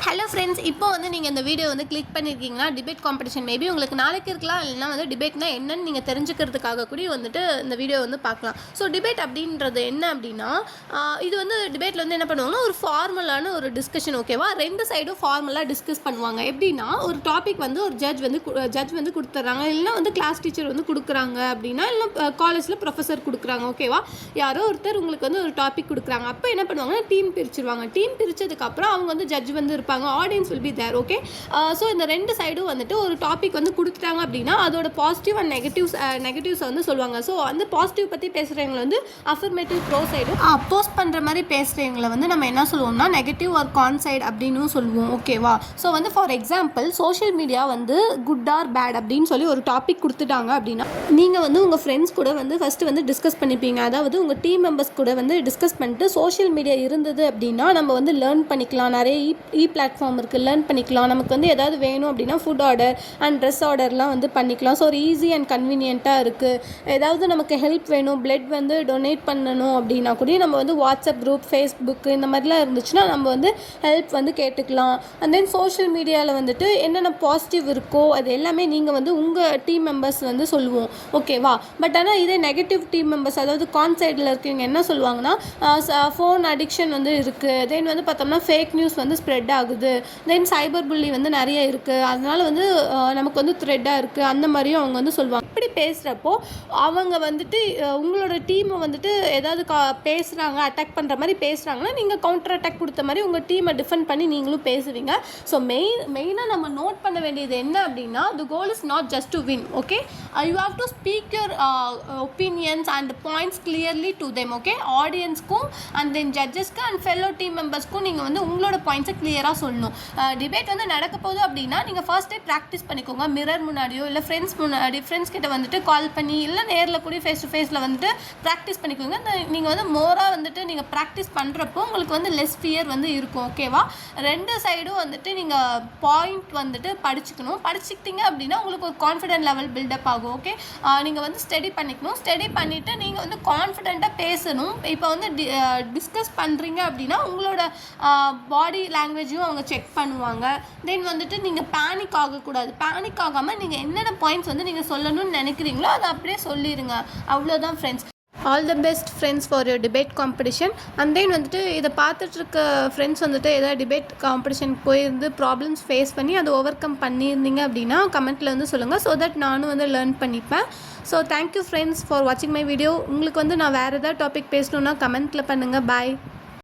Hello friends, இப்போ வந்து நீங்கள் இந்த வீடியோ வந்து கிளிக் பண்ணியிருக்கீங்கன்னா டிபேட் காம்படிஷன் மேபி உங்களுக்கு நாளைக்கு இருக்கலாம், இல்லைனா வந்து டிபேட்னா என்னன்னு நீங்கள் தெரிஞ்சுக்கிறதுக்காக கூட வந்துட்டு இந்த வீடியோ வந்து பார்க்கலாம். ஸோ டிபேட் அப்படின்றது என்ன அப்படின்னா, இது வந்து டிபேட்டில் வந்து என்ன பண்ணுவாங்கன்னா ஒரு ஃபார்மலான ஒரு டிஸ்கஷன். ஓகேவா, ரெண்டு சைடும் ஃபார்மலாக டிஸ்கஸ் பண்ணுவாங்க. எப்படின்னா ஒரு டாபிக் வந்து ஒரு ஜட்ஜ் வந்து கொடுத்துட்றாங்க, இல்லைனா வந்து கிளாஸ் டீச்சர் வந்து கொடுக்குறாங்க அப்படின்னா, இல்லை காலேஜில் ப்ரொஃபஸர் கொடுக்குறாங்க. ஓகேவா, யாரோ ஒருத்தர் உங்களுக்கு வந்து ஒரு டாபிக் கொடுக்குறாங்க. அப்போ என்ன பண்ணுவாங்கன்னா டீம் பிரிச்சுருவாங்க. டீம் பிரித்ததுக்கப்புறம் அவங்க வந்து ஜட்ஜ் வந்து இருப்பாங்க, audience will be there. Okay, so இந்த ரெண்டு சைடும் வந்துட்டு ஒரு டாபிக் வந்து கொடுத்துட்டாங்க அப்படின்னா அதோட பாசிட்டிவ் அண்ட் நெகட்டிவ்ஸை வந்து சொல்லுவாங்க. ஸோ அந்த பாசிட்டிவ் பற்றி பேசுகிறவங்களை வந்து அஃபர்மேட்டிவ் ப்ரோ சைடு, அப்போஸ் பண்ணுற மாதிரி பேசுகிறவங்களை வந்து நம்ம என்ன சொல்லுவோம்னா நெகட்டிவ் ஆர் கான் சைடு அப்படின்னு சொல்லுவோம். ஓகேவா, ஸோ வந்து ஃபார் எக்ஸாம்பிள் சோஷியல் மீடியா வந்து குட் ஆர் பேட் அப்படின்னு சொல்லி ஒரு டாபிக் கொடுத்துட்டாங்க அப்படின்னா நீங்கள் வந்து உங்கள் ஃப்ரெண்ட்ஸ் கூட வந்து ஃபஸ்ட்டு வந்து டிஸ்கஸ் பண்ணிப்பீங்க. அதாவது உங்கள் டீம் மெம்பர்ஸ் கூட வந்து டிஸ்கஸ் பண்ணிட்டு சோஷியல் மீடியா இருந்தது அப்படின்னா நம்ம வந்து லேர்ன் பண்ணிக்கலாம். நிறைய பிளாட்ஃபார்ம் இருக்குது, லேர்ன் பண்ணிக்கலாம். நமக்கு வந்து எதாவது வேணும் அப்படின்னா ஃபுட் ஆர்டர் அண்ட் ட்ரெஸ் ஆர்டர்லாம் வந்து பண்ணிக்கலாம். ஸோ ஒரு ஈஸி அண்ட் கன்வீனியண்ட்டாக இருக்குது. ஏதாவது நமக்கு ஹெல்ப் வேணும், பிளட் வந்து டொனேட் பண்ணணும் அப்படின்னா கூட நம்ம வந்து வாட்ஸ்அப் குரூப், ஃபேஸ்புக்கு இந்த மாதிரிலாம் இருந்துச்சுன்னா நம்ம வந்து ஹெல்ப் வந்து கேட்டுக்கலாம். அண்ட் தென் சோஷியல் மீடியாவில் வந்துட்டு என்னென்ன பாசிட்டிவ் இருக்கோ அது எல்லாமே நீங்கள் வந்து உங்கள் டீம் மெம்பர்ஸ் வந்து சொல்லுவோம். ஓகேவா, பட் ஆனால் இதே நெகட்டிவ் டீம் மெம்பர்ஸ், அதாவது கான் சைடில் இருக்கவங்க என்ன சொல்லுவாங்கன்னா ஃபோன் அடிக்ஷன் வந்து இருக்குது, தென் வந்து பார்த்தோம்னா ஃபேக் நியூஸ் வந்து ஸ்ப்ரெட் ஆகுது, தென் சைபர் புள்ளி வந்து நிறைய இருக்குது, அதனால் வந்து நமக்கு வந்து த்ரெட்டாக இருக்குது, அந்த மாதிரியும் அவங்க வந்து சொல்லுவாங்க. இப்படி பேசுகிறப்போ அவங்க வந்துட்டு உங்களோட டீமை வந்துட்டு ஏதாவது பேசுகிறாங்க, அட்டாக் பண்ணுற மாதிரி பேசுகிறாங்கன்னா நீங்கள் கவுண்டர் அட்டாக் கொடுத்த மாதிரி உங்கள் டீமை டிஃபெண்ட் பண்ணி நீங்களும் பேசுவீங்க. ஸோ மெயினாக நம்ம நோட் பண்ண வேண்டியது என்ன அப்படின்னா the goal is not just to win. Okay, you have to speak your opinions and points clearly to them. Okay, ஆடியன்ஸ்க்கும் அண்ட் தென் ஜட்ஜஸ்க்கு அண்ட் ஃபெல்லோ டீம் மெம்பர்ஸ்க்கும் நீங்கள் வந்து உங்களோட பாயிண்ட்ஸை கிளியராக சொல்லணும். டிபேட் வந்து நடக்க போகுது அப்படின்னா நீங்கள் ஃபர்ஸ்ட் டே ப்ராக்டிஸ் பண்ணிக்கோங்க. மிரர் முன்னாடியோ இல்லை ஃப்ரெண்ட்ஸ் கிட்ட வந்துட்டு கால் பண்ணி இல்லை நேரில் கூட ஃபேஸ் டு ஃபேஸில் வந்துட்டு ப்ராக்டிஸ் பண்ணிக்கோங்க. நீங்கள் வந்து மோராக வந்துட்டு நீங்கள் ப்ராக்டிஸ் பண்ணுறப்போ உங்களுக்கு வந்து லெஸ் ஃபியர் வந்து இருக்கும். ஓகேவா, ரெண்டு சைடும் வந்துட்டு நீங்கள் பாயிண்ட் வந்துட்டு படிச்சுக்கிட்டீங்க அப்படின்னா உங்களுக்கு ஒரு கான்ஃபிடென்ட் லெவல் பில்டப் ஆகும். ஓகே, நீங்கள் வந்து ஸ்டடி பண்ணிவிட்டு நீங்கள் வந்து கான்ஃபிடென்ட்டாக பேசணும். இப்போ வந்து டிஸ்கஸ் பண்ணுறீங்க அப்படின்னா உங்களோட பாடி லாங்குவேஜையும் அவங்க செக் பண்ணுவாங்க. தென் வந்துட்டு நீங்கள் பேனிக் ஆகக்கூடாது. பேனிக் ஆகாமல் நீங்கள் என்னென்ன பாயிண்ட்ஸ் வந்து நீங்கள் சொல்லணும்னு நினைக்கிறீங்களோ அதை அப்படியே சொல்லிடுங்க. அவ்வளோதான் friends. All the best friends for your debate competition. And then வந்துட்டு இதை பார்த்துட்ருக்க ஃப்ரெண்ட்ஸ் வந்துட்டு ஏதாவது டிபேட் காம்படிஷன் போயிருந்து ப்ராப்ளம்ஸ் ஃபேஸ் பண்ணி அதை ஓவர் கம் பண்ணியிருந்தீங்க அப்படின்னா கமெண்ட்டில் வந்து சொல்லுங்கள். ஸோ தட் நானும் வந்து லேர்ன் பண்ணிப்பேன். ஸோ தேங்க்யூ ஃப்ரெண்ட்ஸ் ஃபார் வாட்சிங் மை வீடியோ. உங்களுக்கு வந்து நான் வேறு ஏதாவது டாபிக் பேசணுன்னா கமெண்ட்டில் பண்ணுங்கள். பாய்.